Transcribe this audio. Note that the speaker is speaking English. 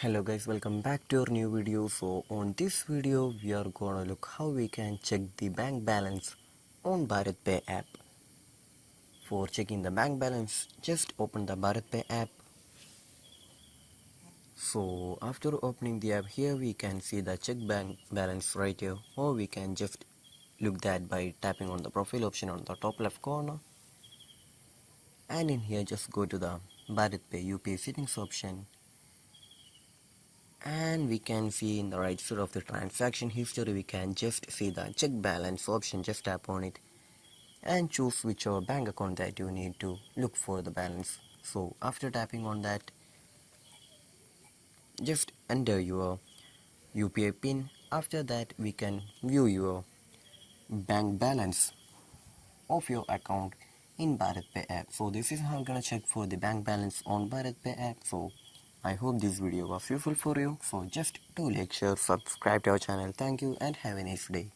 Hello guys, welcome back to our new video. So on this video we are gonna look how we can check the bank balance on Bharatpe app. For checking the bank balance, just open the Bharatpe app. So after opening the app, here we can see the check bank balance right here, or we can just look that by tapping on the profile option on the top left corner, and in here just go to the Bharatpe UPI settings option, and we can see in the right side of the transaction history we can just see the check balance option. Just tap on it and choose whichever bank account that you need to look for the balance. So after tapping on that, just enter your UPI PIN. After that we can view your bank balance of your account in Bharatpe app. So this is how I'm gonna check for the bank balance on Bharatpe app. So I hope this video was useful for you. So just do like, share, subscribe to our channel. Thank you and have a nice day.